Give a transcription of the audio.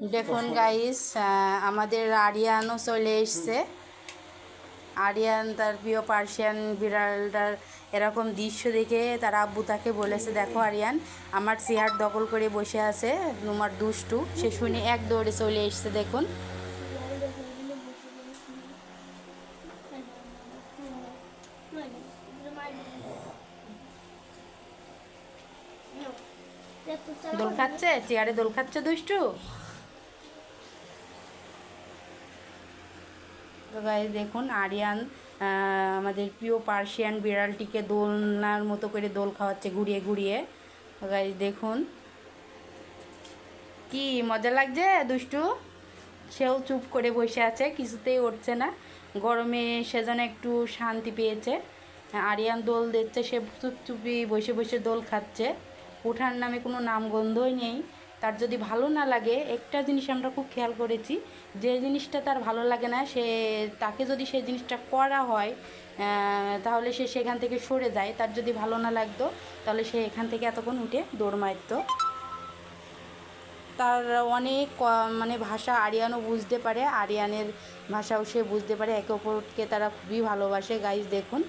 দেখুন গাইস, আমাদের আরিয়ানও চলে এসছে। আরিয়ান তার প্রিয় পার্সিয়ান বিড়ালটার এরকম দৃশ্য দেখে তার আব্বু তাকে বলেছে, দেখো আরিয়ান আমার চেয়ার দখল করে বসে আছে, তোমার দুষ্টু। সে শুনে এক দৌড়ে চলে এসছে। দেখুন দোল খাচ্ছে, চেয়ারে দোল খাচ্ছে দুষ্টু। তো গাইস দেখুন আরিয়ান আমাদের প্রিয় পার্সিয়ান বিড়ালটিকে দোলনার মতো করে দোল খাওয়াচ্ছে ঘুরিয়ে ঘুরিয়ে। তো গাইস দেখুন কি মজা লাগছে দুষ্টু। সেও চুপ করে বসে আছে, কিছুতেই উঠছে না। গরমে সেজন্য একটু শান্তি পেয়েছে। আরিয়ান দোল দিচ্ছে, সে চুপচুপি বসে বসে দোল খাচ্ছে। ওঠার নামে কোনো নামগন্ধই নেই। তার যদি ভালো না লাগে, একটা জিনিস আমরা খুব খেয়াল করেছি, যে জিনিসটা তার ভালো লাগে না তাকে যদি সেই জিনিসটা করা হয় তাহলে সে সেখান থেকে সরে যায়। তার যদি ভালো না লাগতো তাহলে সে এখান থেকে এতক্ষণ উঠে দৌড় মারতো। তার অনেক মানে ভাষা আরিয়ানও বুঝতে পারে, আরিয়ানের ভাষাও সে বুঝতে পারে। একে অপরকে তারা খুবই ভালোবাসে। গাইজ দেখুন।